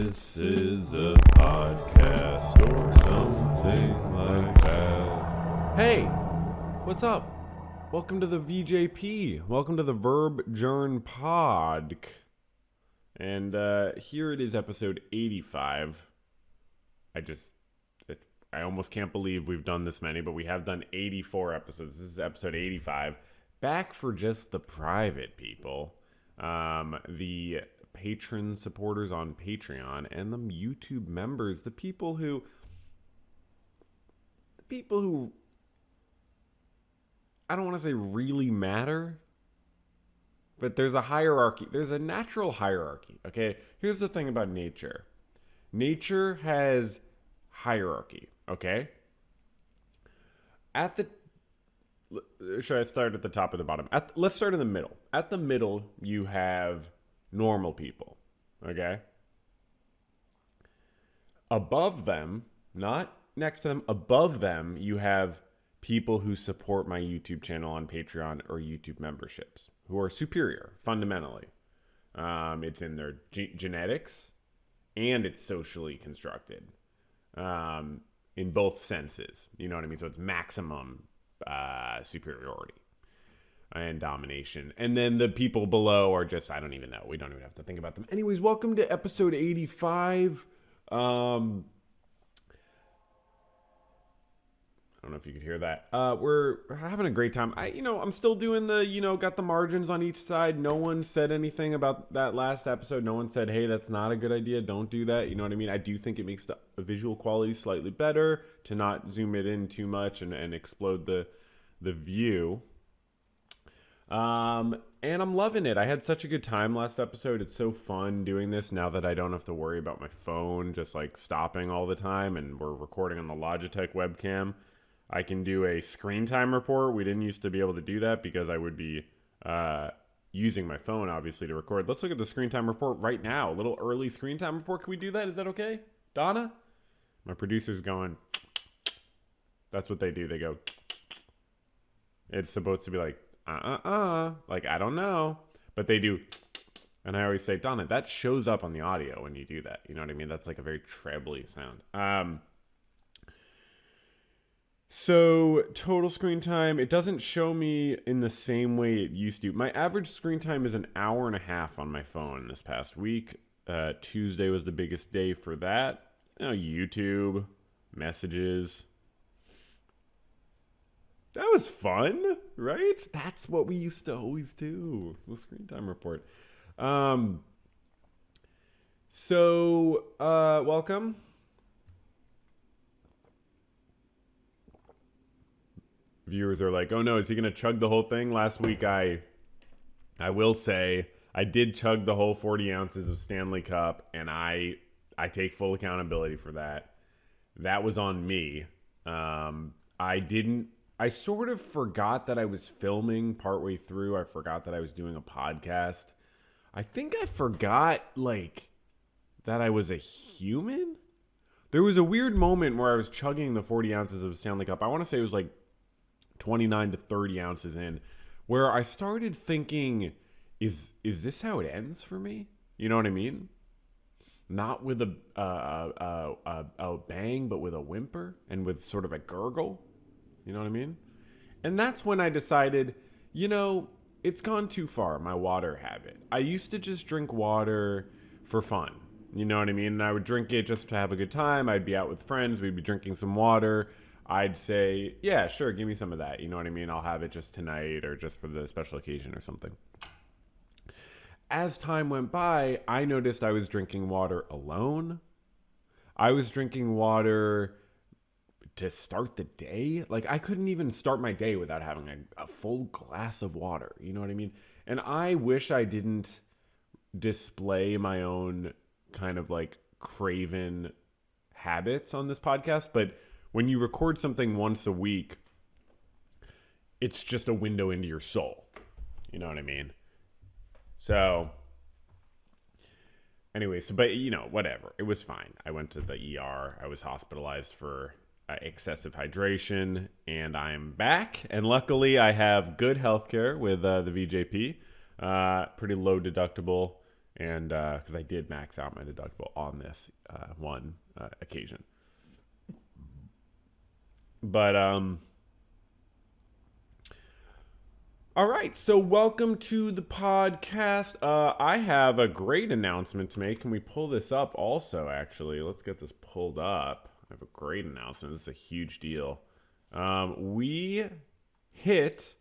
This is a podcast or something like that. Hey, what's up? Welcome to the VJP. Welcome to the Verb Journ Pod. And here it is, episode 85. I almost can't believe we've done this many, but we have done 84 episodes. This is episode 85. Back for just the private people. The patron supporters on Patreon and the YouTube members, the people who I don't want to say really matter, but there's a hierarchy. There's a natural hierarchy. Okay, here's the thing about nature. Nature has hierarchy. Okay, should I start at the top or the bottom? Let's start in the middle. At the middle, you have normal people, okay? Above them, not next to them, above them, you have people who support my YouTube channel on Patreon or YouTube memberships, who are superior, fundamentally. It's in their genetics, and it's socially constructed, in both senses. You know what I mean? So it's maximum superiority and domination. And then the people below are just, I don't even know. We don't even have to think about them. Anyways, welcome to episode 85. I don't know if you could hear that. We're having a great time. I'm still doing got the margins on each side. No one said anything about that last episode. No one said, hey, that's not a good idea. Don't do that. You know what I mean? I do think it makes the visual quality slightly better to not zoom it in too much and explode the view. And I'm loving it. I had such a good time last episode. It's so fun doing this now that I don't have to worry about my phone just like stopping all the time, and we're recording on the Logitech webcam. I can do a screen time report. We didn't used to be able to do that because I would be using my phone, obviously, to record. Let's look at the screen time report right now. A little early screen time report. Can we do that? Is that okay? Donna? My producer's going, that's what they do. They go, it's supposed to be like, like, I don't know. But they do, and I always say, Donna, that shows up on the audio when you do that. You know what I mean? That's like a very trebly sound. So total screen time, it doesn't show me in the same way it used to. My average screen time is an hour and a half on my phone this past week. Tuesday was the biggest day for that. YouTube, messages. That was fun, right? That's what we used to always do, the screen time report. Welcome. Viewers are like, oh no, is he going to chug the whole thing? Last week, I will say, I did chug the whole 40 ounces of Stanley Cup, and I take full accountability for that. That was on me. I sort of forgot that I was filming partway through. I forgot that I was doing a podcast. I think I forgot, that I was a human. There was a weird moment where I was chugging the 40 ounces of Stanley Cup. I want to say it was 29 to 30 ounces in, where I started thinking, is this how it ends for me? You know what I mean? Not with a bang, but with a whimper and with sort of a gurgle. You know what I mean? And that's when I decided, it's gone too far, my water habit. I used to just drink water for fun. You know what I mean? And I would drink it just to have a good time. I'd be out with friends. We'd be drinking some water. I'd say, yeah, sure, give me some of that. You know what I mean? I'll have it just tonight or just for the special occasion or something. As time went by, I noticed I was drinking water alone. I was drinking water to start the day. I couldn't even start my day without having a full glass of water. You know what I mean? And I wish I didn't display my own kind of craven habits on this podcast, but when you record something once a week, it's just a window into your soul. You know what I mean? So, anyways, but whatever. It was fine. I went to the ER. I was hospitalized for excessive hydration, and I'm back. And luckily, I have good healthcare with the VJP. Pretty low deductible And because I did max out my deductible on this one occasion. But all right, so welcome to the podcast. I have a great announcement to make. Can we pull this up also, actually? Let's get this pulled up. I have a great announcement. This is a huge deal. We hit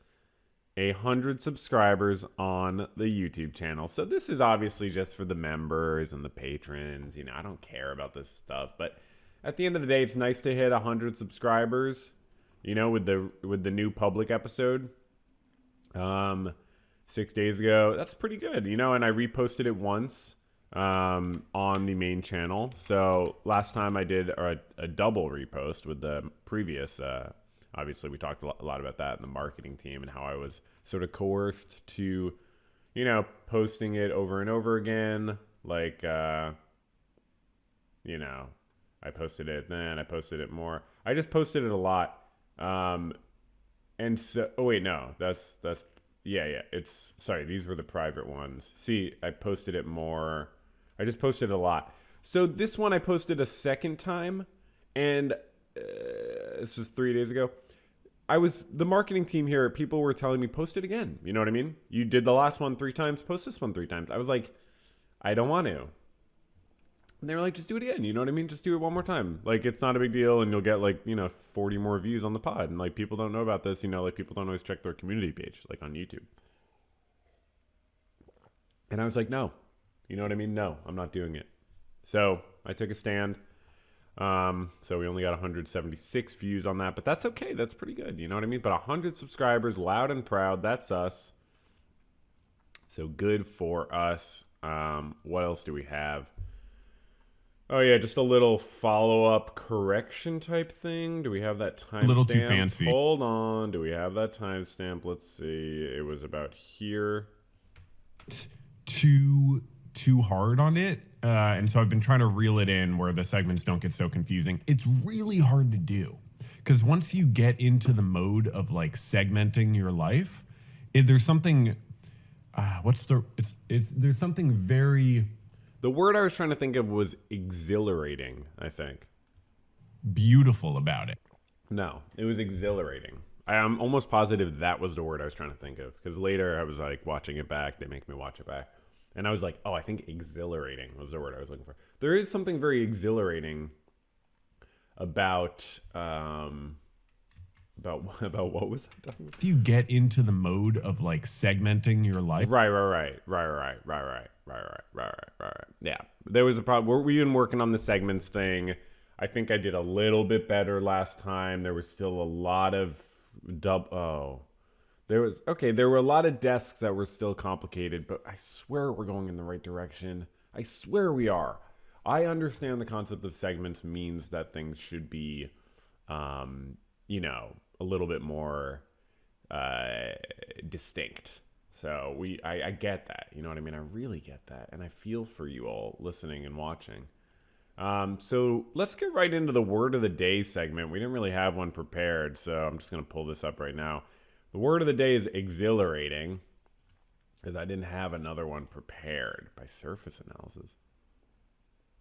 100 subscribers on the YouTube channel. So this is obviously just for the members and the patrons. I don't care about this stuff. But at the end of the day, it's nice to hit 100 subscribers, with the new public episode. 6 days ago. That's pretty good, and I reposted it once on the main channel. So last time I did a double repost with the previous obviously we talked a lot about that in the marketing team and how I was sort of coerced to posting it over and over again, like I posted it, then I posted it more. I just posted it a lot. And so, oh wait, no, that's it's, sorry, these were the private ones. See, I posted it more. I just posted a lot. So this one I posted a second time, and this was 3 days ago. The marketing team here, people were telling me, post it again. You know what I mean? You did the last one 3 times, post this one 3 times. I was like, I don't want to. And they were like, just do it again. You know what I mean? Just do it one more time. Like, it's not a big deal. And you'll get 40 more views on the pod. And people don't know about this, people don't always check their community page, like on YouTube. And I was like, no, you know what I mean? No, I'm not doing it. So I took a stand. So we only got 176 views on that, but that's okay. That's pretty good. You know what I mean? But 100 subscribers, loud and proud. That's us. So good for us. What else do we have? Oh, yeah, just a little follow-up correction type thing. Do we have that timestamp? A little too fancy. Hold on. Do we have that timestamp? Let's see. It was about here. Too hard on it. And so I've been trying to reel it in where the segments don't get so confusing. It's really hard to do because once you get into the mode of segmenting your life, there's something, there's something very... The word I was trying to think of was exhilarating, I think. Beautiful about it. No, it was exhilarating. I'm almost positive that was the word I was trying to think of. Because later I was watching it back. They make me watch it back. And I was like, oh, I think exhilarating was the word I was looking for. There is something very exhilarating about what was I talking about? Do you get into the mode of segmenting your life? Right. Yeah, there was a problem. We've been working on the segments thing. I think I did a little bit better last time. There was still a lot of there were a lot of desks that were still complicated, but I swear we're going in the right direction. I swear we are. I understand the concept of segments means that things should be, a little bit more distinct. So I get that. You know what I mean? I really get that. And I feel for you all listening and watching. So let's get right into the word of the day segment. We didn't really have one prepared, so I'm just going to pull this up right now. The word of the day is exhilarating, because I didn't have another one prepared by surface analysis.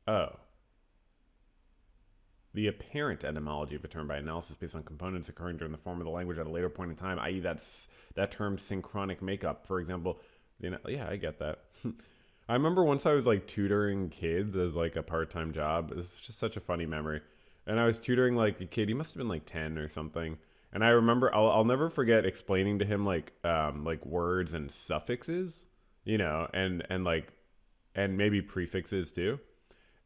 Oh. The apparent etymology of a term by analysis based on components occurring during the form of the language at a later point in time, i.e. that term synchronic makeup. For example, yeah, I get that. I remember once I was tutoring kids as a part-time job. It's just such a funny memory. And I was tutoring a kid. He must have been 10 or something. And I remember I'll never forget explaining to him words and suffixes, and maybe prefixes too.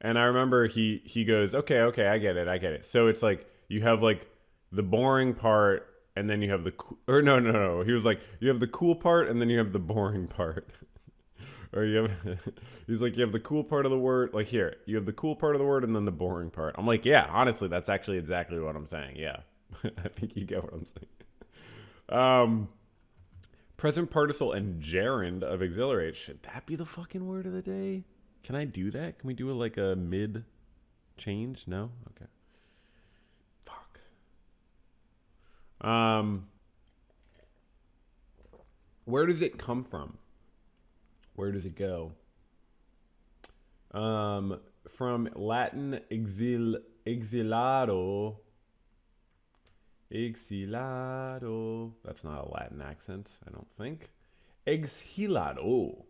And I remember he goes, okay, I get it. So it's you have the boring part, and then you have no. He was you have the cool part, and then you have the boring part. Or he's you have the cool part of the word, here, you have the cool part of the word, and then the boring part. I'm yeah, honestly, that's actually exactly what I'm saying. Yeah. I think you get what I'm saying. Present participle and gerund of exhilarate. Should that be the fucking word of the day? Can I do that? Can we do a mid change? No? Okay. Fuck. Where does it come from? Where does it go? From Latin exilado. Exilado. That's not a Latin accent, I don't think. Exilado.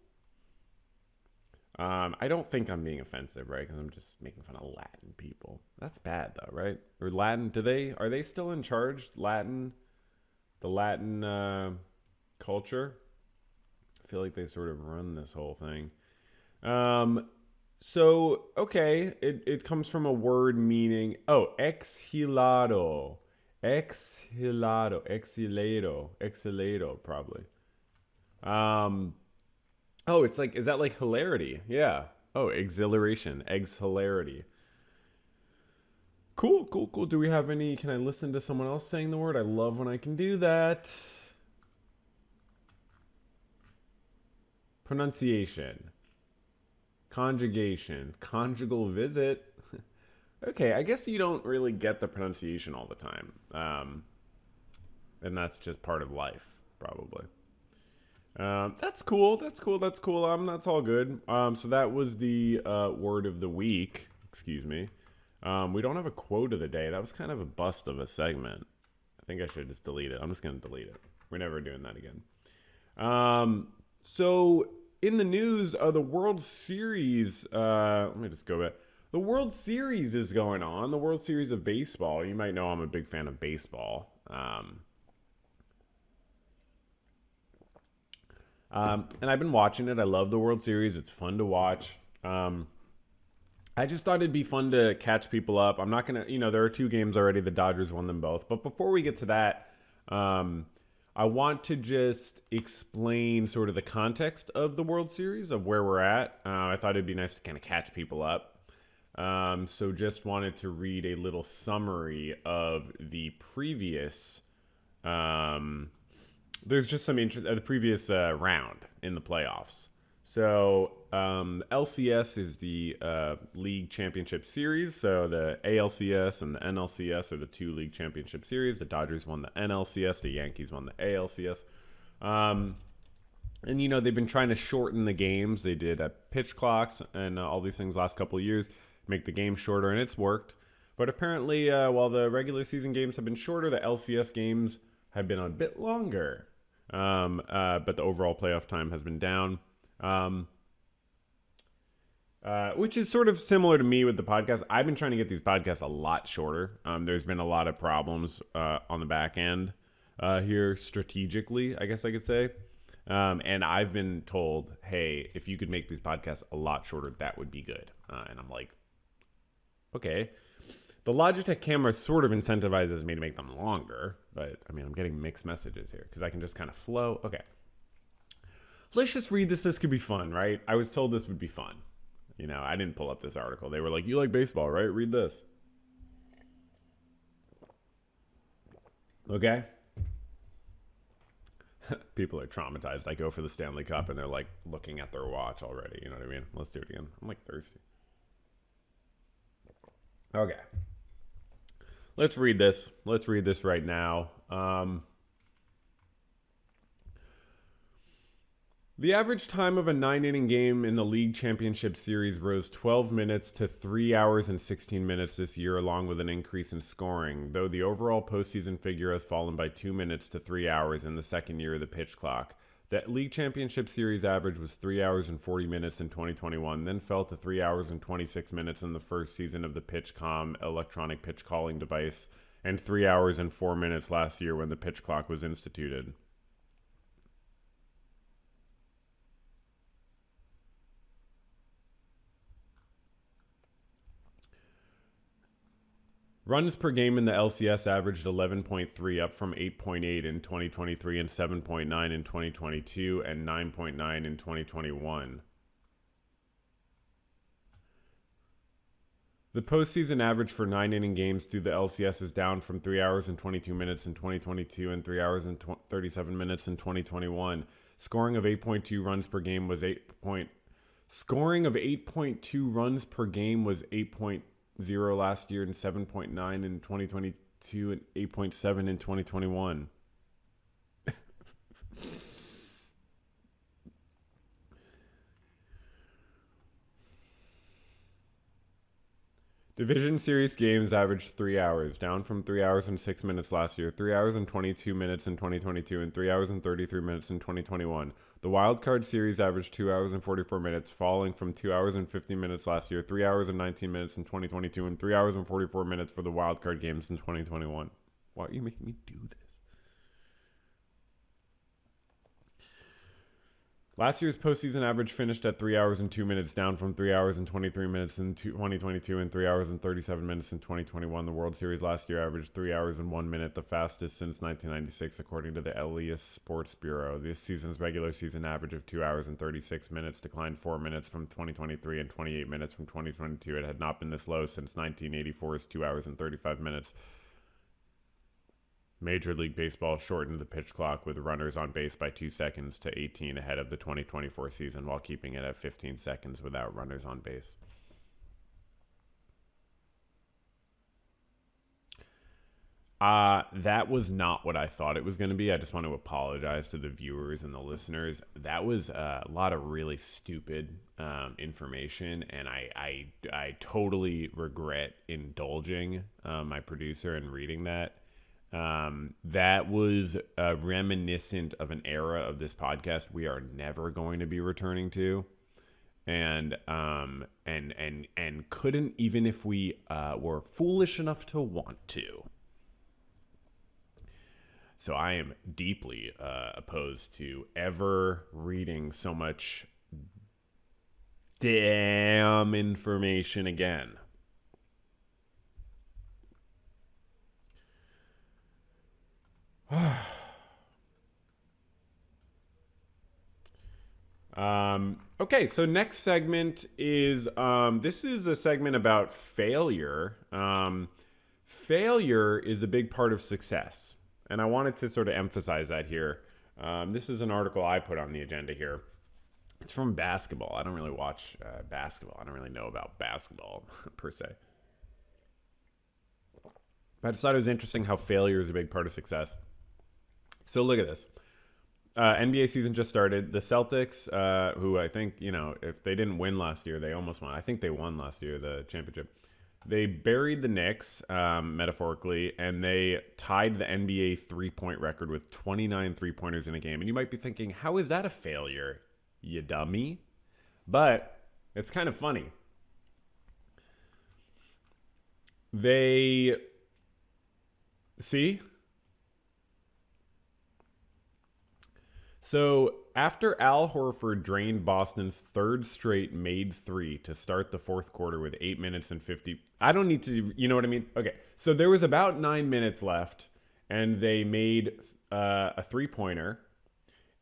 I don't think I'm being offensive, right? Because I'm just making fun of Latin people. That's bad, though, right? Or Latin? Are they still in charge? The Latin culture. I feel like they sort of run this whole thing. So okay, it comes from a word meaning exilado, probably. Um, it's like, is that like hilarity? Yeah. Oh, exhilaration, exhilarity. Cool. Do we have any? Can I listen to someone else saying the word? I love when I can do that. Pronunciation, conjugation, conjugal visit. Okay, I guess you don't really get the pronunciation all the time. And that's just part of life, probably. That's cool. That's all good. So that was the word of the week. Excuse me. We don't have a quote of the day. That was kind of a bust of a segment. I think I should just delete it. I'm just going to delete it. We're never doing that again. So in the news, the World Series. Let me just go back. The World Series is going on. The World Series of baseball. You might know I'm a big fan of baseball. And I've been watching it. I love the World Series. It's fun to watch. I just thought it'd be fun to catch people up. I'm not going to, there are two games already. The Dodgers won them both. But before we get to that, I want to just explain sort of the context of the World Series, of where we're at. I thought it'd be nice to kind of catch people up. So just wanted to read a little summary of the previous there's just some interest the previous round in the playoffs. So LCS is the League Championship Series. So the ALCS and the NLCS are the two League Championship Series. The Dodgers won the NLCS. The Yankees won the ALCS. And, they've been trying to shorten the games. They did pitch clocks and all these things last couple of years, make the game shorter, and it's worked. But apparently, while the regular season games have been shorter, the LCS games have been a bit longer. But the overall playoff time has been down. Which is sort of similar to me with the podcast. I've been trying to get these podcasts a lot shorter. There's been a lot of problems on the back end here strategically, I guess I could say. And I've been told, hey, if you could make these podcasts a lot shorter, that would be good. And I'm like, okay. The Logitech camera sort of incentivizes me to make them longer, but I'm getting mixed messages here because I can just kind of flow. Okay. Let's just read this. This could be fun, right? I was told this would be fun. I didn't pull up this article. They were like, you like baseball, right? Read this. Okay. People are traumatized. I go for the Stanley Cup and they're like looking at their watch already. You know what I mean? Let's do it again. I'm like thirsty. Okay. Let's read this. Let's read this right now. The average time of a 9-inning game in the League Championship Series rose 12 minutes to 3 hours and 16 minutes this year, along with an increase in scoring, though the overall postseason figure has fallen by 2 minutes to 3 hours in the second year of the pitch clock. The League Championship Series average was 3 hours and 40 minutes in 2021, then fell to 3 hours and 26 minutes in the first season of the PitchCom electronic pitch calling device, and 3 hours and 4 minutes last year when the pitch clock was instituted. Runs per game in the LCS averaged 11.3, up from 8.8 in 2023 and 7.9 in 2022 and 9.9 in 2021. The postseason average for 9-inning games through the LCS is down from 3 hours and 22 minutes in 2022 and 3 hours and 37 minutes in 2021. Scoring of 8.2 runs per game was 8.0 last year and 7.9 in 2022 and 8.7 in 2021. Division Series games averaged 3 hours, down from 3 hours and 6 minutes last year, 3 hours and 22 minutes in 2022, and 3 hours and 33 minutes in 2021. The Wild Card Series averaged 2 hours and 44 minutes, falling from 2 hours and 50 minutes last year, 3 hours and 19 minutes in 2022, and 3 hours and 44 minutes for the Wild Card games in 2021. Why are you making me do this? Last year's postseason average finished at 3 hours and 2 minutes, down from 3 hours and 23 minutes in 2022 and 3 hours and 37 minutes in 2021. The World Series last year averaged 3 hours and 1 minute, the fastest since 1996, according to the Elias Sports Bureau. This season's regular season average of 2 hours and 36 minutes declined 4 minutes from 2023 and 28 minutes from 2022. It had not been this low since 1984's 2 hours and 35 minutes. Major League Baseball shortened the pitch clock with runners on base by 2 seconds to 18 ahead of the 2024 season, while keeping it at 15 seconds without runners on base. That was not what I thought it was going to be. I just want to apologize to the viewers and the listeners. That was a lot of really stupid information, and I totally regret indulging my producer and reading that. That was reminiscent of an era of this podcast we are never going to be returning to, and couldn't, even if we were foolish enough to want to. So I am deeply opposed to ever reading so much damn information again. Okay, so next segment is this is a segment about failure. Failure is a big part of success, and I wanted to sort of emphasize that here. This is an article I put on the agenda here. It's from basketball. I don't really watch basketball. I don't really know about basketball per se. But I just thought it was interesting how failure is a big part of success. So look at this. NBA season just started. The Celtics, who I think, if they didn't win last year, they almost won. I think they won last year, the championship. They buried the Knicks, metaphorically, and they tied the NBA three-point record with 29 three-pointers in a game. And you might be thinking, how is that a failure, you dummy? But it's kind of funny. See? So after Al Horford drained Boston's third straight made three to start the fourth quarter with 8 minutes and 50, I don't need to, you know what I mean? Okay, so there was about 9 minutes left, and they made a three-pointer,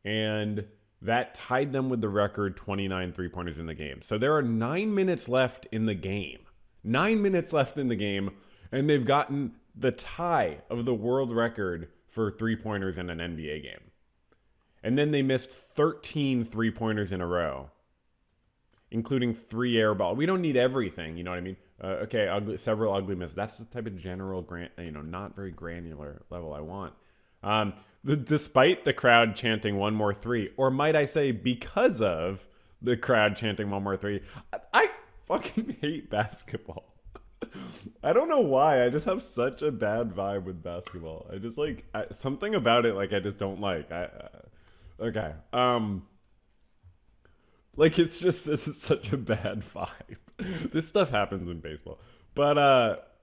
and that tied them with the record 29 three-pointers in the game. So there are 9 minutes left in the game. 9 minutes left in the game, and they've gotten the tie of the world record for three-pointers in an NBA game. And then they missed 13 three-pointers in a row, including 3 air balls. We don't need everything, you know what I mean? Several ugly misses. That's the type of general, not very granular level I want. Despite the crowd chanting one more three, or might I say because of the crowd chanting one more three, I fucking hate basketball. I don't know why. I just have such a bad vibe with basketball. I just something about it, I just don't like. Okay. It's just, this is such a bad vibe. This stuff happens in baseball. But,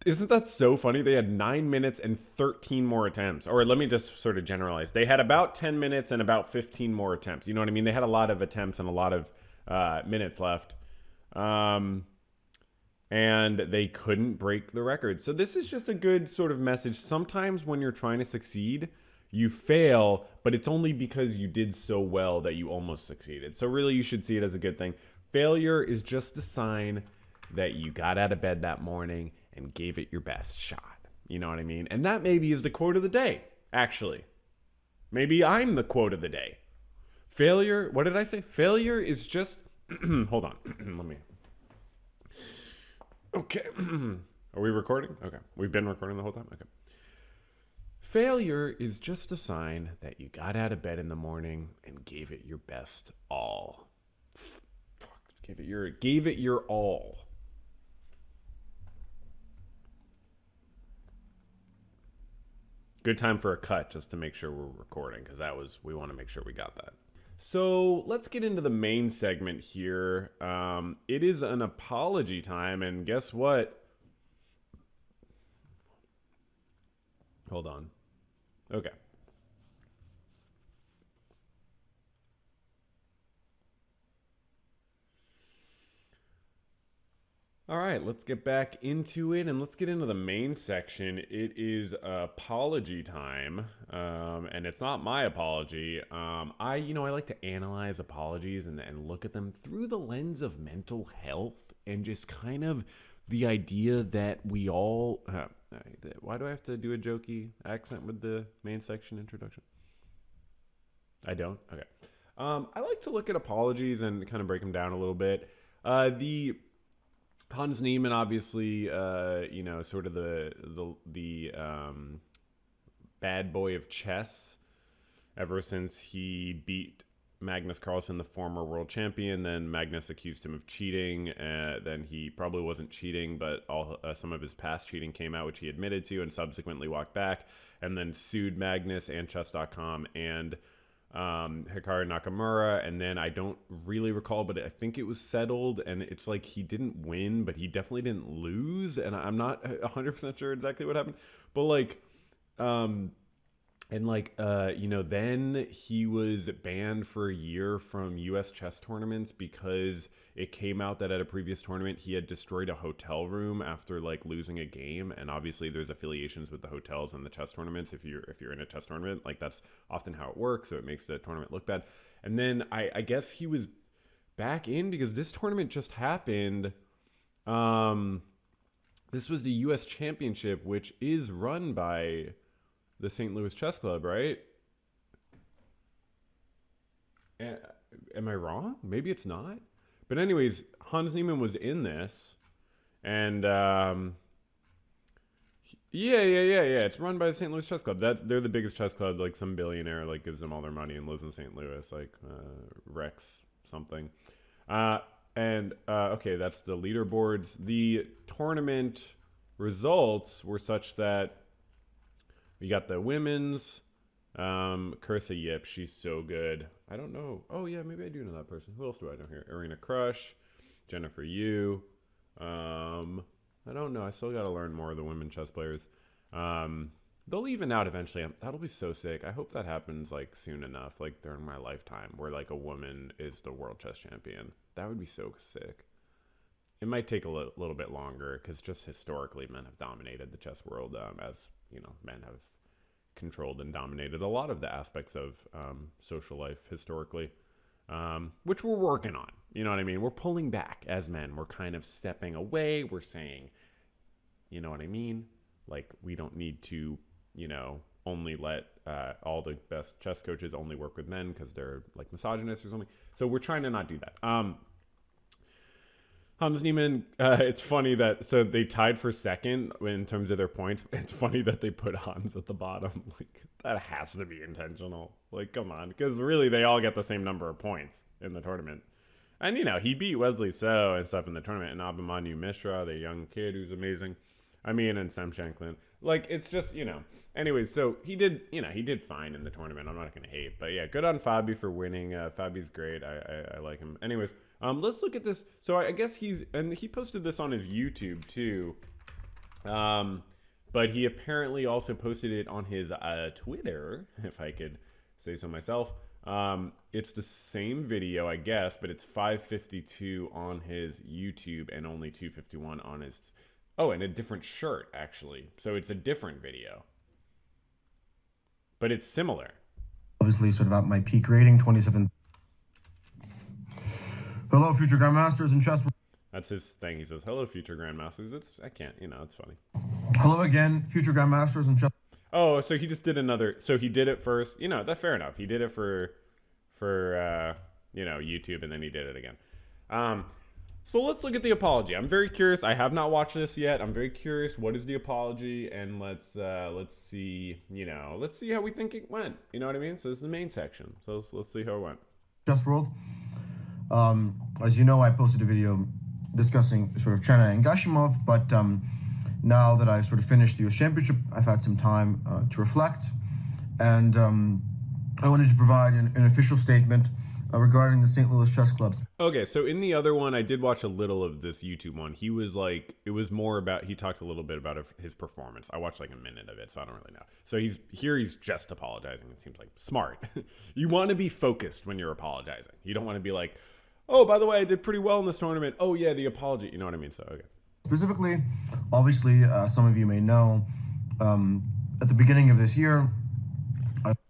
isn't that so funny? They had 9 minutes and 13 more attempts. Or let me just sort of generalize. They had about 10 minutes and about 15 more attempts. You know what I mean? They had a lot of attempts and a lot of minutes left. And they couldn't break the record. So this is just a good sort of message. Sometimes when you're trying to succeed, you fail, but it's only because you did so well that you almost succeeded. So really, you should see it as a good thing. Failure is just a sign that you got out of bed that morning and gave it your best shot. You know what I mean? And that maybe is the quote of the day, actually. Maybe I'm the quote of the day. Failure, what did I say? Failure is just... Hold on. Let me... Okay. Are we recording? Okay. We've been recording the whole time? Okay. Failure is just a sign that you got out of bed in the morning and gave it your best all. Gave it your all. Good time for a cut just to make sure we're recording, because we want to make sure we got that. So let's get into the main segment here. It is an apology time, and guess what? Hold on. Okay. All right, let's get back into it, and let's get into the main section. It is apology time, and it's not my apology. I like to analyze apologies and look at them through the lens of mental health and just kind of the idea that we all. Why do I have to do a jokey accent with the main section introduction? I don't. Okay. I like to look at apologies and kind of break them down a little bit. The Hans Niemann, obviously, sort of the bad boy of chess. Ever since he beat Magnus Carlsen, the former world champion, then Magnus accused him of cheating. Then he probably wasn't cheating, but some of his past cheating came out, which he admitted to, and subsequently walked back, and then sued Magnus and Chess.com and Hikaru Nakamura, and then I don't really recall, but I think it was settled, and it's like he didn't win, but he definitely didn't lose, and I'm not 100% sure exactly what happened, but then he was banned for a year from US chess tournaments because it came out that at a previous tournament he had destroyed a hotel room after losing a game, and obviously there's affiliations with the hotels and the chess tournaments. If you're in a chess tournament, that's often how it works, so it makes the tournament look bad. And then I guess he was back in because this tournament just happened. This was the US Championship, which is run by the St. Louis Chess Club, right? Am I wrong? Maybe it's not. But anyways, Hans Niemann was in this, and it's run by the St. Louis Chess Club. They're the biggest chess club. Some billionaire gives them all their money and lives in St. Louis, Rex something. Okay, that's the leaderboards. The tournament results were such that we got the women's, Carissa Yip. She's so good. I don't know. Oh, yeah, maybe I do know that person. Who else do I know here? Irina Krush, Jennifer Yu. I don't know. I still got to learn more of the women chess players. They'll even out eventually. That'll be so sick. I hope that happens soon enough, during my lifetime, where a woman is the world chess champion. That would be so sick. It might take a little bit longer because just historically men have dominated the chess world, as men have controlled and dominated a lot of the aspects of social life historically, which we're working on. You know what I mean? We're pulling back as men. We're kind of stepping away. We're saying, you know what I mean? We don't need to, only let all the best chess coaches only work with men because they're misogynists or something. So we're trying to not do that. Hans Niemann, it's funny that, so they tied for second in terms of their points. It's funny that they put Hans at the bottom. That has to be intentional. Come on. Because really, they all get the same number of points in the tournament. And, he beat Wesley So and stuff in the tournament. And Abhimanyu Mishra, the young kid who's amazing. And Sam Shanklin. It's just, Anyways, so he did fine in the tournament. I'm not going to hate. But, yeah, good on Fabi for winning. Fabi's great. I like him. Anyways. Let's look at this. So I guess he posted this on his YouTube too. But he apparently also posted it on his Twitter, if I could say so myself. It's the same video, I guess, but it's 552 on his YouTube and only 251 on his. Oh, and a different shirt actually. So it's a different video, but it's similar. Obviously, sort of at my peak rating, 27. Hello, future grandmasters and chess. That's his thing. He says, "Hello, future grandmasters." I can't. It's funny. Hello again, future grandmasters and chess. Oh, so he just did another. So he did it first. That's fair enough. He did it for YouTube, and then he did it again. So let's look at the apology. I'm very curious. I have not watched this yet. I'm very curious. What is the apology? And let's see. Let's see how we think it went. You know what I mean? So this is the main section. So let's see how it went. Chess world. As you know, I posted a video discussing sort of China and Gashimov, but now that I've sort of finished the US Championship, I've had some time to reflect, and I wanted to provide an official statement regarding the St. Louis Chess Club's. Okay, so in the other one, I did watch a little of this YouTube one. He was like, it was more about, he talked a little bit about his performance. I watched like a minute of it, so I don't really know. So he's just apologizing. It seems like smart. You want to be focused when you're apologizing. You don't want to be like, oh, by the way, I did pretty well in this tournament. Oh yeah, the apology. You know what I mean? So, okay. Specifically, obviously, some of you may know, at the beginning of this year,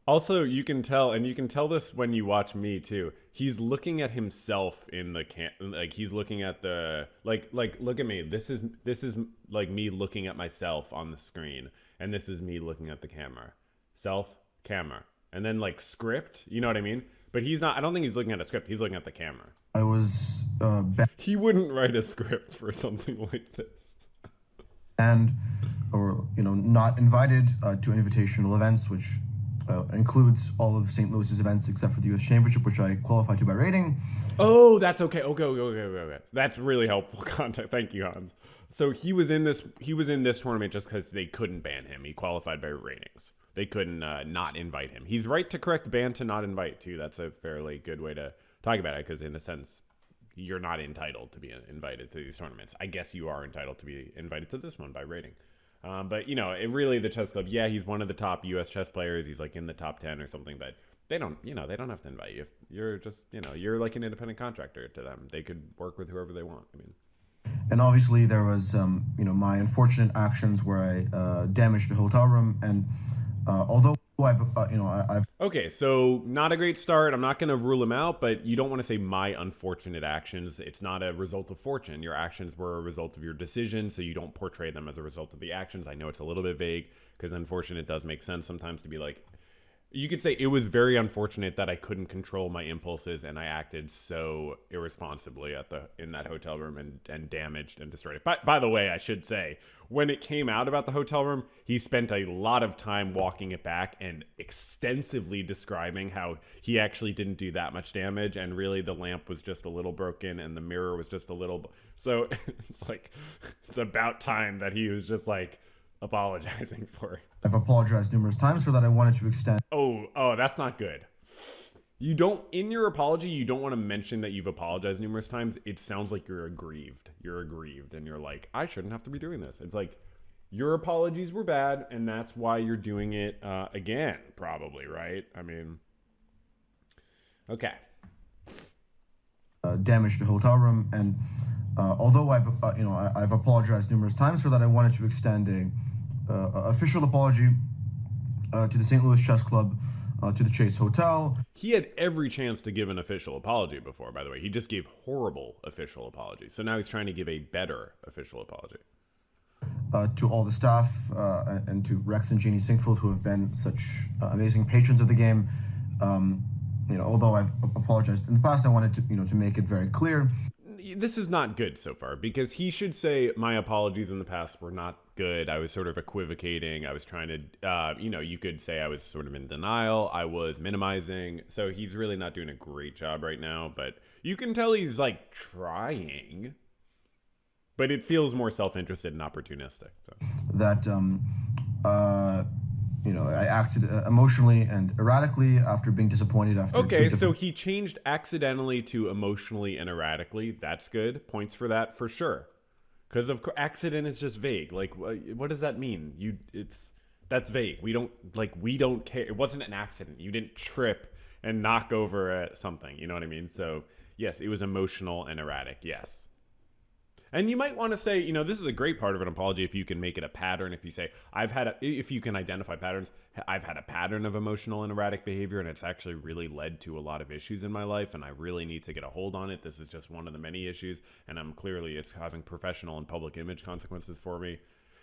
Also, you can tell, and you can tell this when you watch me too. He's looking at himself in the like he's looking at the like look at me. This is like me looking at myself on the screen, and this is me looking at the camera. Self, camera, and then like script. You know what I mean? But he's not. I don't think he's looking at a script. He's looking at the camera. I was He wouldn't write a script for something like this. banned or not invited to invitational events, which includes all of St. Louis's events except for the US Championship, which I qualified to by rating. Oh, that's okay. Okay. That's really helpful context. Thank you, Hans. So he was in this tournament just because they couldn't ban him. He qualified by ratings. They couldn't not invite him. He's right to correct ban to not invite too. That's a fairly good way to talk about it, because in a sense, you're not entitled to be invited to these tournaments. I guess you are entitled to be invited to this one by rating. But it really, the chess club, yeah, he's one of the top U.S. chess players. He's like in the top 10 or something, but they don't have to invite you. If you're just, you're like an independent contractor to them. They could work with whoever they want. I mean, And obviously there was, my unfortunate actions where I damaged a hotel room, and although I've okay, so not a great start. I'm not going to rule him out, but you don't want to say my unfortunate actions. It's not a result of fortune. Your actions were a result of your decision, so you don't portray them as a result of the actions. I know it's a little bit vague, because unfortunate does make sense sometimes to be like, you could say it was very unfortunate that I couldn't control my impulses and I acted so irresponsibly in that hotel room and damaged and destroyed it. By the way, I should say, when it came out about the hotel room, he spent a lot of time walking it back and extensively describing how he actually didn't do that much damage, and really the lamp was just a little broken and the mirror was just a little. So it's like, it's about time that he was just like apologizing for it. I've apologized numerous times for that. I wanted to extend. Oh, that's not good. You don't, in your apology, you don't want to mention that you've apologized numerous times. It sounds like you're aggrieved. You're aggrieved and you're like, I shouldn't have to be doing this. It's like, your apologies were bad and that's why you're doing it again, probably, right? I mean, okay. Damaged a hotel room, and although I've apologized numerous times for that, I wanted to extend a official apology to the St. Louis Chess Club, to the Chase Hotel. He had every chance to give an official apology before, by the way. He just gave horrible official apologies. So now he's trying to give a better official apology. To all the staff and to Rex and Jeannie Sinkfield, who have been such amazing patrons of the game. Although I've apologized in the past, I wanted to make it very clear. This is not good so far, because he should say my apologies in the past were not good. I was sort of equivocating. I was trying to, you could say I was sort of in denial. I was minimizing. So he's really not doing a great job right now, but you can tell he's like trying, but it feels more self-interested and opportunistic. So. That, I acted emotionally and erratically after being disappointed after. Okay, so he changed accidentally to emotionally and erratically. That's good. Points for that for sure. Because of course, accident is just vague. Like, what does that mean? That's vague. We don't care. It wasn't an accident. You didn't trip and knock over something. You know what I mean? So yes, it was emotional and erratic. Yes. And you might want to say, this is a great part of an apology if you can make it a pattern. If you say, if you can identify patterns, I've had a pattern of emotional and erratic behavior, and it's actually really led to a lot of issues in my life, and I really need to get a hold on it. This is just one of the many issues, and it's having professional and public image consequences for me.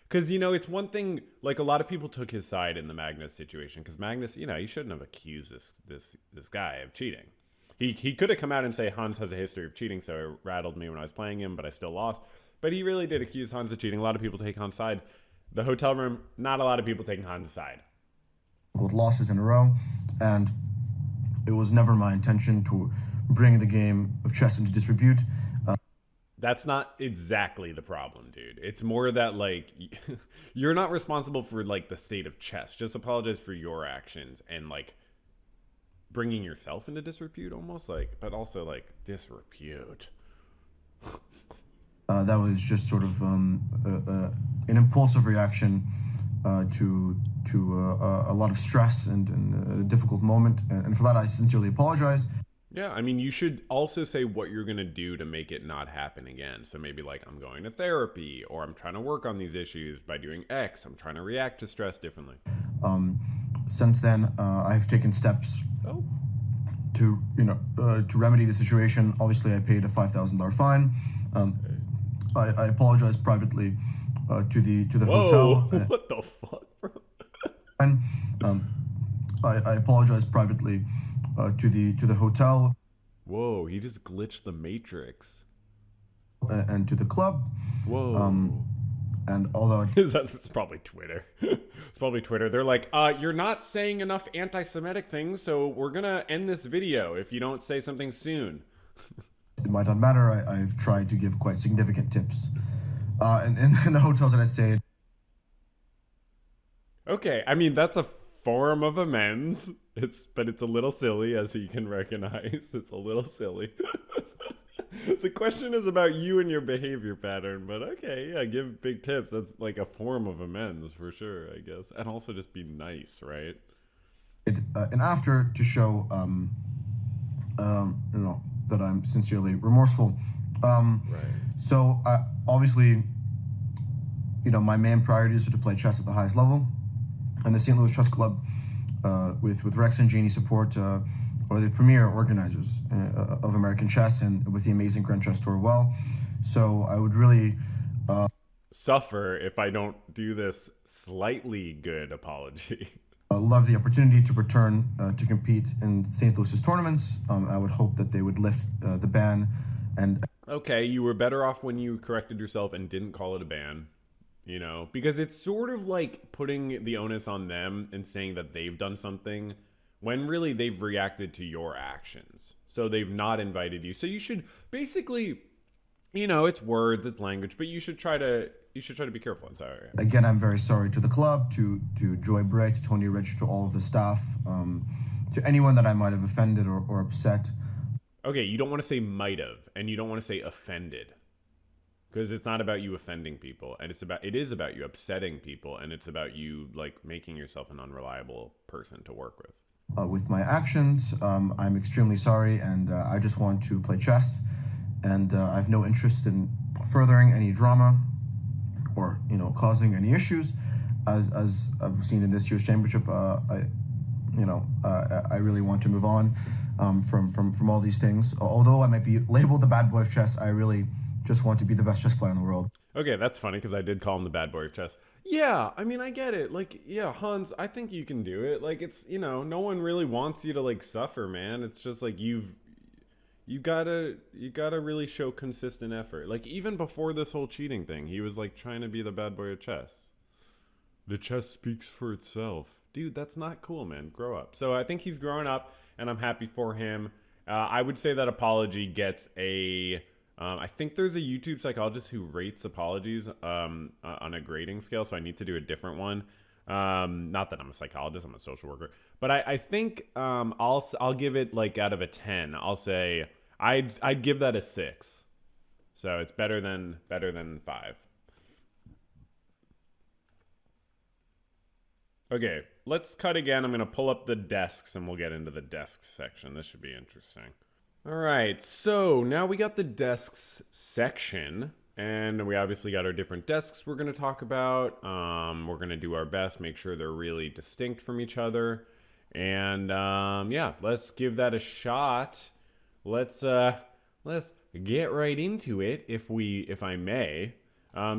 Because, it's one thing, like a lot of people took his side in the Magnus situation, because Magnus, he shouldn't have accused this guy of cheating. He could have come out and say Hans has a history of cheating, so it rattled me when I was playing him, but I still lost. But he really did accuse Hans of cheating. A lot of people take Hans' side. The hotel room, not a lot of people taking Hans' side. Losses in a row, and it was never my intention to bring the game of chess into disrepute. That's not exactly the problem, dude. It's more that like you're not responsible for like the state of chess. Just apologize for your actions and like bringing yourself into disrepute almost like, but also like disrepute. That was just sort of an impulsive reaction to a lot of stress and a difficult moment, and for that I sincerely apologize. Yeah, I mean, you should also say what you're going to do to make it not happen again. So maybe like I'm going to therapy, or I'm trying to work on these issues by doing X. I'm trying to react to stress differently. Since then, I've taken steps Oh. to remedy the situation. Obviously, I paid a $5,000 fine. I apologize privately to the Whoa, hotel. what the fuck, bro? And I apologize privately to the hotel Whoa, he just glitched the Matrix. and to the club. Whoa. And although That's probably Twitter. It's probably Twitter. They're like, you're not saying enough anti-Semitic things, so we're gonna end this video if you don't say something soon. it might not matter, I've tried to give quite significant tips. And in the hotels that I stayed. Okay, I mean that's a form of amends. But it's a little silly, as you can recognize. It's a little silly. The question is about you and your behavior pattern, but okay, yeah, give big tips. That's like a form of amends for sure, I guess. And also just be nice, right? And after to show that I'm sincerely remorseful. Right. So obviously, my main priorities are to play chess at the highest level, and the St. Louis Chess Club, with Rex and Janie support, are the premier organizers of American chess, and with the amazing Grand Chess Tour. Well, so I would really suffer if I don't do this slightly good apology. love the opportunity to return to compete in St. Louis's tournaments. I would hope that they would lift the ban. And Okay, you were better off when you corrected yourself and didn't call it a ban. Because it's sort of like putting the onus on them and saying that they've done something when really they've reacted to your actions. So they've not invited you. So you should basically, it's words, it's language, but you should try to be careful. I'm sorry. Again, I'm very sorry to the club, to Joy Bray, to Tony Rich, to all of the staff, to anyone that I might have offended or upset. Okay, you don't want to say might have, and you don't want to say offended. Because it's not about you offending people, and it is about you upsetting people, and it's about you like making yourself an unreliable person to work with. With my actions, I'm extremely sorry, and I just want to play chess, and I have no interest in furthering any drama or causing any issues, as I've seen in this year's championship. I really want to move on from all these things. Although I might be labeled the bad boy of chess, I really just want to be the best chess player in the world. Okay, that's funny because I did call him the bad boy of chess. Yeah, I mean, I get it. Like, yeah, Hans, I think you can do it. Like, it's, no one really wants you to like suffer, man. It's just like you gotta really show consistent effort. Like, even before this whole cheating thing, he was like trying to be the bad boy of chess. The chess speaks for itself. Dude, that's not cool, man. Grow up. So I think he's growing up, and I'm happy for him. I would say that apology gets a... I think there's a YouTube psychologist who rates apologies on a grading scale, so I need to do a different one. Not that I'm a psychologist, I'm a social worker, but I think I'll give it like out of a 10. I'll say I'd give that a 6. So it's better than 5. Okay, let's cut again. I'm gonna pull up the desks and we'll get into the desks section. This should be interesting. All right, so now we got the desks section, and we obviously got our different desks we're going to talk about. We're going to do our best, make sure they're really distinct from each other. And yeah, let's give that a shot. Let's get right into it, if I may.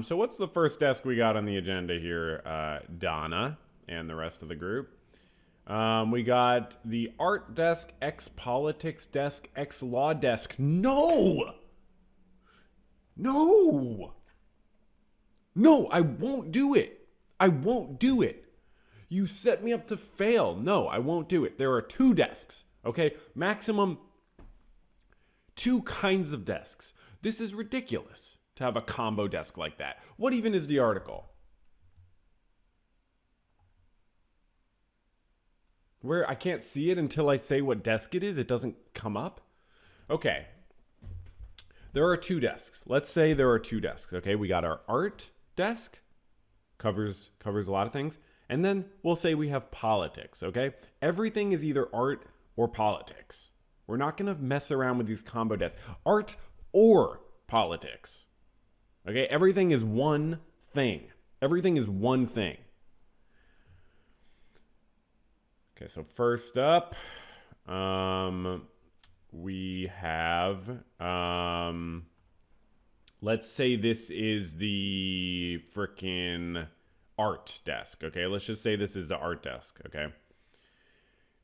So what's the first desk we got on the agenda here, Donna and the rest of the group? We got the art desk, X-politics desk, X-law desk. No, I won't do it. You set me up to fail. No, I won't do it. There are 2 desks, okay? Maximum 2 kinds of desks. This is ridiculous to have a combo desk like that. What even is the article? Where I can't see it until I say what desk it is. It doesn't come up. Okay. There are 2 desks. Let's say there are 2 desks. Okay, we got our art desk, covers a lot of things, and then we'll say we have politics. Okay, everything is either art or politics. We're not gonna mess around with these combo desks. Art or politics. Okay, everything is one thing. Everything is one thing. Okay, so first up, we have, let's say this is the frickin' art desk, okay? Let's just say this is the art desk, okay?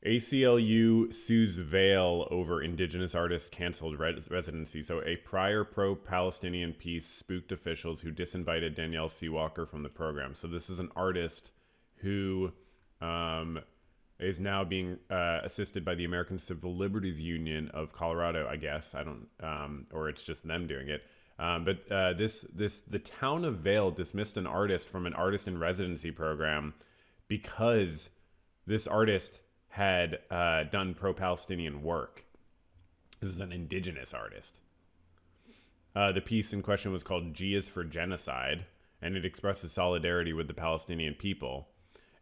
ACLU sues Vail over Indigenous artists canceled residency. So a prior pro-Palestinian piece spooked officials who disinvited Danielle Seawalker from the program. So this is an artist who is now being assisted by the American Civil Liberties Union of Colorado, I guess. I don't, or it's just them doing it. But the town of Vail dismissed an artist from an artist in residency program because this artist had done pro-Palestinian work. This is an indigenous artist. The piece in question was called G is for Genocide, and it expresses solidarity with the Palestinian people.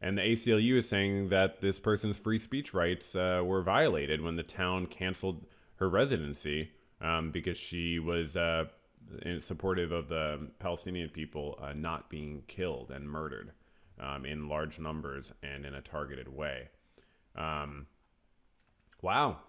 And the ACLU is saying that this person's free speech rights were violated when the town canceled her residency because she was supportive of the Palestinian people not being killed and murdered in large numbers and in a targeted way. Wow. Well,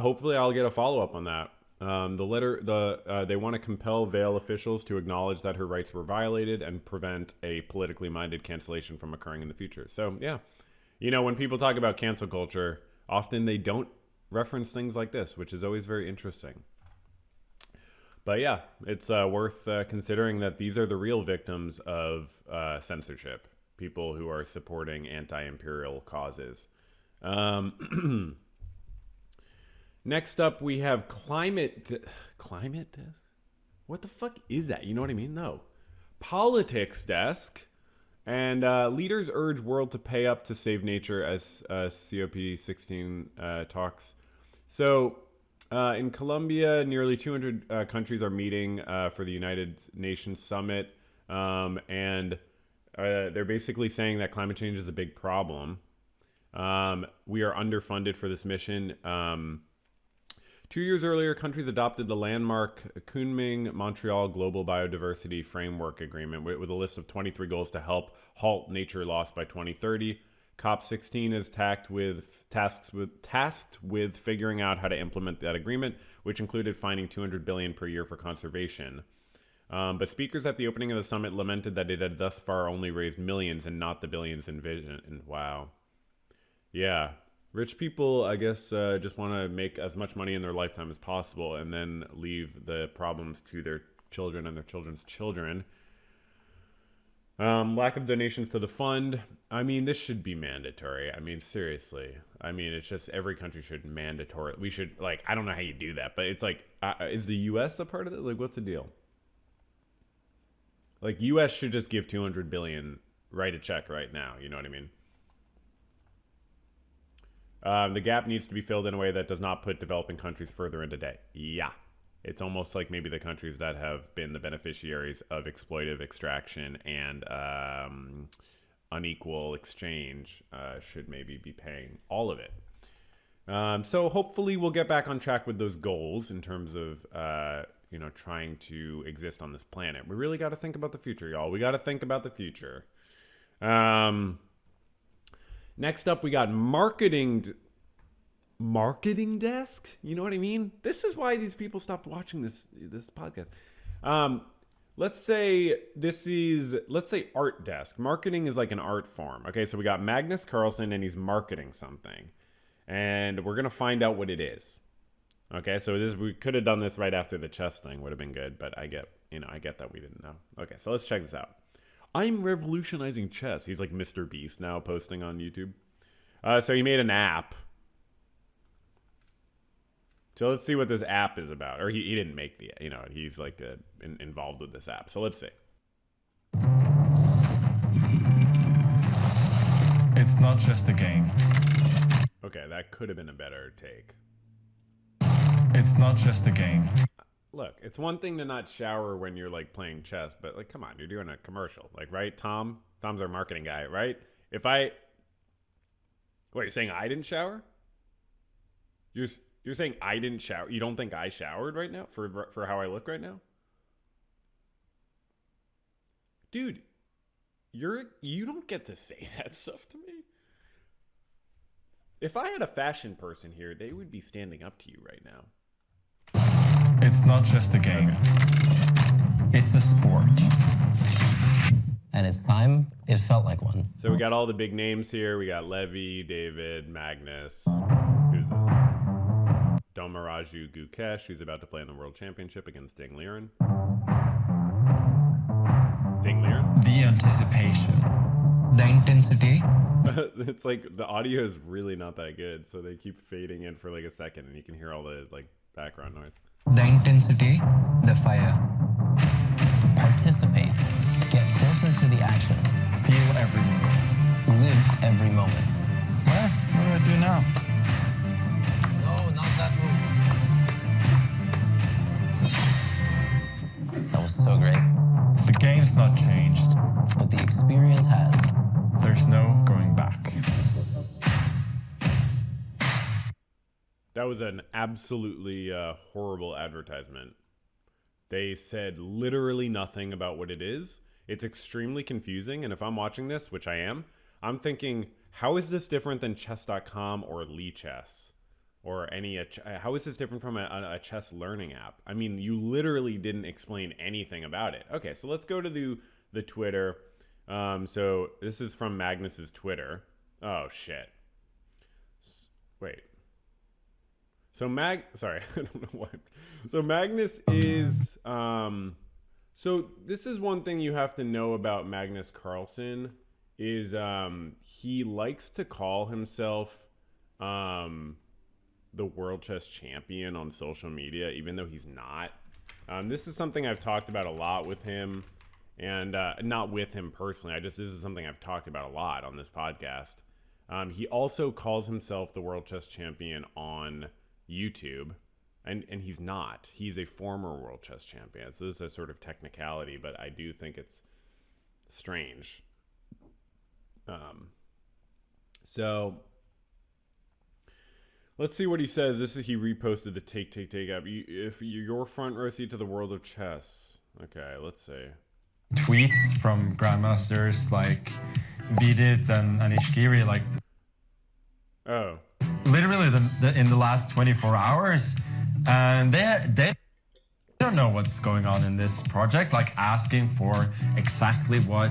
hopefully I'll get a follow-up on that. They want to compel Vail officials to acknowledge that her rights were violated and prevent a politically minded cancellation from occurring in the future. So, yeah. You know, when people talk about cancel culture, often they don't reference things like this, which is always very interesting. But yeah, it's worth considering that these are the real victims of censorship, people who are supporting anti-imperial causes. Next up, we have climate desk. What the fuck is that? You know what I mean? No. Politics desk. And leaders urge world to pay up to save nature as COP16 talks. So in Colombia, nearly 200 countries are meeting for the United Nations Summit. And they're basically saying that climate change is a big problem. We are underfunded for this mission. 2 years earlier, countries adopted the landmark Kunming-Montreal Global Biodiversity Framework Agreement with a list of 23 goals to help halt nature loss by 2030. COP16 is tasked with figuring out how to implement that agreement, which included finding $200 billion per year for conservation. But speakers at the opening of the summit lamented that it had thus far only raised millions and not the billions envisioned. And wow. Yeah. Rich people, I guess, just want to make as much money in their lifetime as possible and then leave the problems to their children and their children's children. Lack of donations to the fund. I mean, this should be mandatory. I mean, seriously. I mean, it's just every country should mandatory. We should, like, I don't know how you do that, but it's like, is the U.S. a part of it? Like, what's the deal? Like, U.S. should just give $200 billion, write a check right now. You know what I mean? The gap needs to be filled in a way that does not put developing countries further into debt. Yeah. It's almost like maybe the countries that have been the beneficiaries of exploitive extraction and unequal exchange should maybe be paying all of it. So hopefully we'll get back on track with those goals in terms of, trying to exist on this planet. We really got to think about the future, y'all. We got to think about the future. Next up, we got marketing desk. You know what I mean? This is why these people stopped watching this podcast. Let's say art desk. Marketing is like an art form. Okay, so we got Magnus Carlsen and he's marketing something. And we're going to find out what it is. Okay, so we could have done this right after the chess thing. Would have been good, but I get that we didn't know. Okay, so let's check this out. I'm revolutionizing chess. He's like Mr. Beast now posting on YouTube. So he made an app. So let's see what this app is about. Or he didn't make the, he's like involved with this app. So let's see. It's not just a game. Okay, that could have been a better take. It's not just a game. Look, it's one thing to not shower when you're like playing chess, but like, come on, you're doing a commercial, like, right? Tom's our marketing guy, right? Wait, you're saying I didn't shower? You're saying I didn't shower? You don't think I showered right now for how I look right now? Dude, you don't get to say that stuff to me. If I had a fashion person here, they would be standing up to you right now. It's not just a game. It's a sport. And it's time it felt like one. So we got all the big names here. We got Levy, David, Magnus. Who's this? Domaraju Gukesh, who's about to play in the World Championship against Ding Liren. Ding Liren? The anticipation. The intensity. It's like the audio is really not that good, so they keep fading in for like a second, and you can hear all the like background noise. The intensity. The fire. Participate. Get closer to the action. Feel every move. Live every moment. What do I do now? No, not that move. That was so great. The game's not changed. But the experience has. There's no going back. That was an absolutely horrible advertisement. They said literally nothing about what it is. It's extremely confusing, and if I'm watching this, which I am, I'm thinking, how is this different than chess.com or Lichess? Or how is this different from a chess learning app? I mean, you literally didn't explain anything about it. Okay, so let's go to the Twitter. So this is from Magnus's Twitter. Oh, shit. Wait. So sorry, I don't know what. So Magnus is, so this is one thing you have to know about Magnus Carlsen is he likes to call himself the world chess champion on social media, even though he's not. This is something I've talked about a lot with him, and not with him personally. This is something I've talked about a lot on this podcast. He also calls himself the world chess champion on YouTube, and he's not. He's a former world chess champion. So this is a sort of technicality, but I do think it's strange. So let's see what he says. He reposted the take app. If your front row seat to the world of chess. Okay, let's see. Tweets from grandmasters like Vidit and Ishkiri, like Oh. literally in the last 24 hours, and they don't know what's going on in this project, like asking for exactly what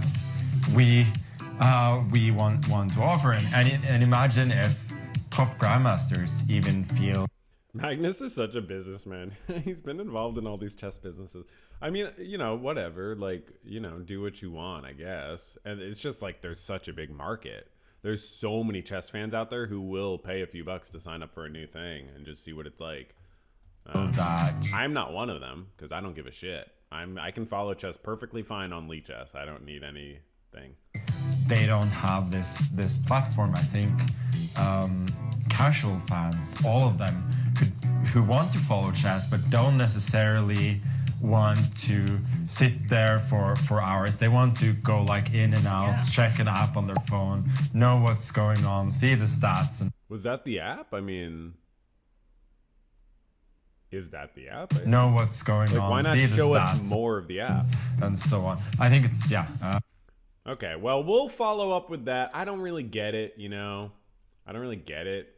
we want to offer, and imagine if top grandmasters even feel. Magnus is such a businessman. He's been involved in all these chess businesses. I mean, whatever, like, do what you want, I guess. And it's just like there's such a big market. There's so many chess fans out there who will pay a few bucks to sign up for a new thing and just see what it's like. I'm not one of them because I don't give a shit. I can follow chess perfectly fine on Lichess. I don't need anything. They don't have this platform. I think casual fans, all of them, who want to follow chess but don't necessarily want to sit there for hours. They want to go like in and out, check an app on their phone, know what's going on, see the stats. And was that the app? I mean, is that the app? Know what's going on, why not see the show stats, us more of the app? and so on. I think it's, Okay, well, we'll follow up with that. I don't really get it, I don't really get it.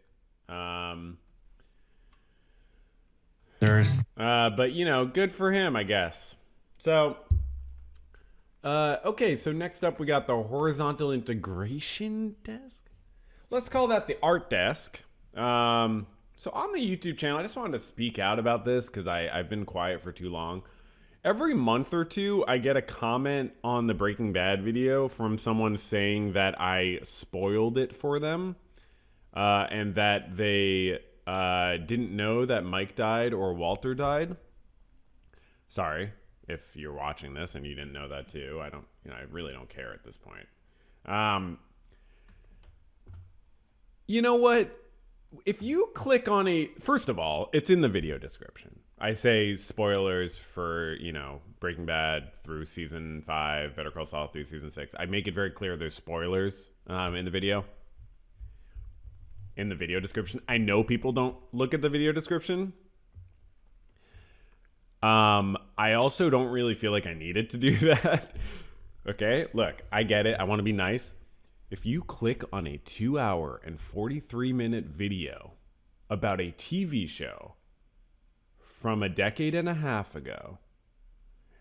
But good for him, I guess. So, okay, so next up we got the horizontal integration desk. Let's call that the art desk. So on the YouTube channel, I just wanted to speak out about this because I've been quiet for too long. Every month or two, I get a comment on the Breaking Bad video from someone saying that I spoiled it for them, and that they Didn't know that Mike died or Walter died. Sorry if you're watching this and you didn't know that too. I really don't care at this point. You know what? If you click on first of all, it's in the video description. I say spoilers for, Breaking Bad through season 5, Better Call Saul through season 6. I make it very clear there's spoilers in the video. In the video description. I know people don't look at the video description. I also don't really feel like I needed to do that. Okay, look, I get it. I want to be nice. If you click on a 2-hour and 43-minute video about a TV show from a decade and a half ago,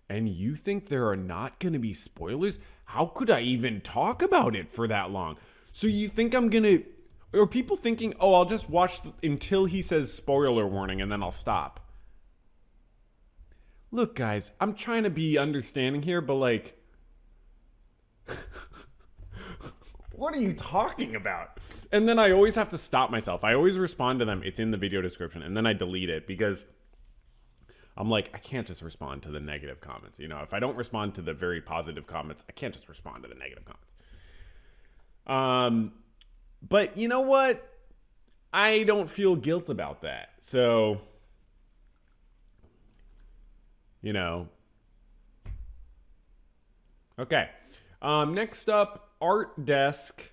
and you think there are not going to be spoilers, how could I even talk about it for that long? So you think I'm going to... Or people thinking, oh, I'll just watch until he says spoiler warning and then I'll stop. Look, guys, I'm trying to be understanding here, but like... What are you talking about? And then I always have to stop myself. I always respond to them. It's in the video description. And then I delete it because I'm like, I can't just respond to the negative comments. If I don't respond to the very positive comments, I can't just respond to the negative comments. But you know what? I don't feel guilt about that. So, Okay. Next up, Art Desk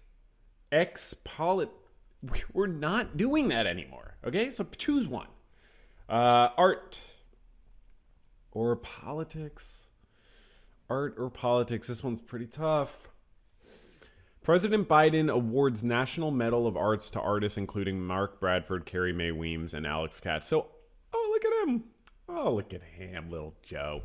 X Polit. We're not doing that anymore. Okay, so choose one. Art or politics. Art or politics. This one's pretty tough. President Biden awards National Medal of Arts to artists including Mark Bradford, Carrie Mae Weems, and Alex Katz. So, look at him. Oh, look at him, little Joe.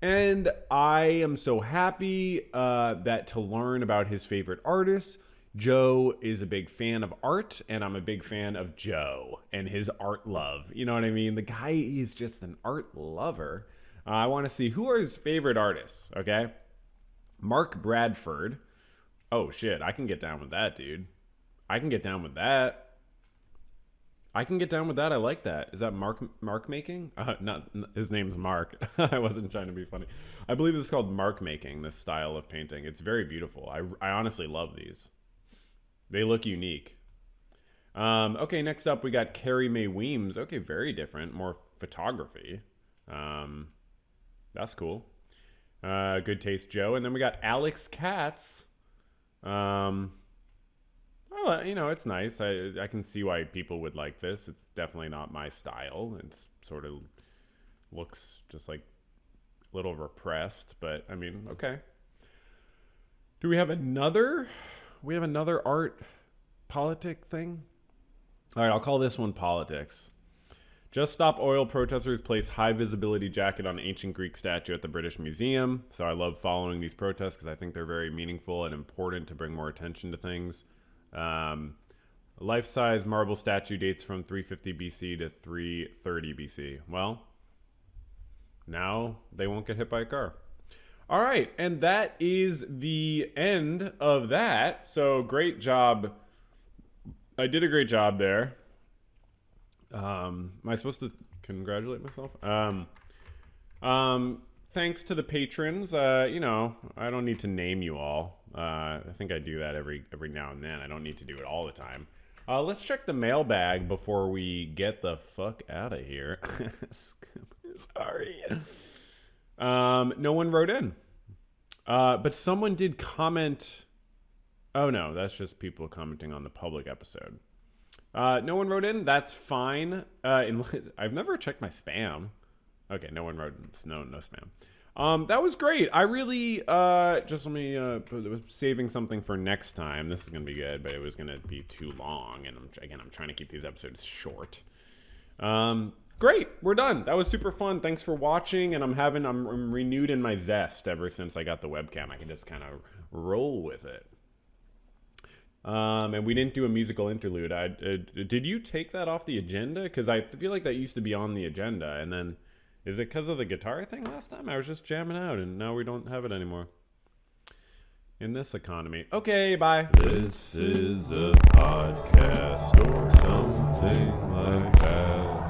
And I am so happy that to learn about his favorite artists. Joe is a big fan of art, and I'm a big fan of Joe and his art love. You know what I mean? The guy is just an art lover. I want to see who are his favorite artists, okay? Mark Bradford. Oh, shit. I can get down with that, dude. I can get down with that. I like that. Is that mark making? Not his name's Mark. I wasn't trying to be funny. I believe it's called mark making, this style of painting. It's very beautiful. I honestly love these. They look unique. Okay, next up we got Carrie Mae Weems. Okay, very different. More photography. That's cool. Good taste, Joe. And then we got Alex Katz. Well, it's nice. I can see why people would like this. It's definitely not my style. It's sort of looks just like a little repressed, but I mean, okay. Do we have another? We have another art politic thing? All right, I'll call this one politics. Just Stop Oil protesters place high visibility jacket on ancient Greek statue at the British Museum. So I love following these protests because I think they're very meaningful and important to bring more attention to things. Life-size marble statue dates from 350 BC to 330 BC. Well, now they won't get hit by a car. All right, and that is the end of that. So great job. I did a great job there. Am I supposed to congratulate myself? Thanks to the patrons. I don't need to name you all. I think I do that every now and then. I don't need to do it all the time. Let's check the mailbag before we get the fuck out of here. Sorry. No one wrote in. But someone did comment. Oh no, that's just people commenting on the public episode. No one wrote in. That's fine. I've never checked my spam. Okay, no one wrote in. No spam. That was great. I really just let me saving something for next time. This is gonna be good, but it was gonna be too long, and I'm trying to keep these episodes short. Great, we're done. That was super fun. Thanks for watching, and I'm renewed in my zest ever since I got the webcam. I can just kind of roll with it. And we didn't do a musical interlude. Did you take that off the agenda? Because I feel like that used to be on the agenda, and then. Is it because of the guitar thing last time? I was just jamming out, and now we don't have it anymore. in this economy. Okay, bye. This is a podcast or something like that.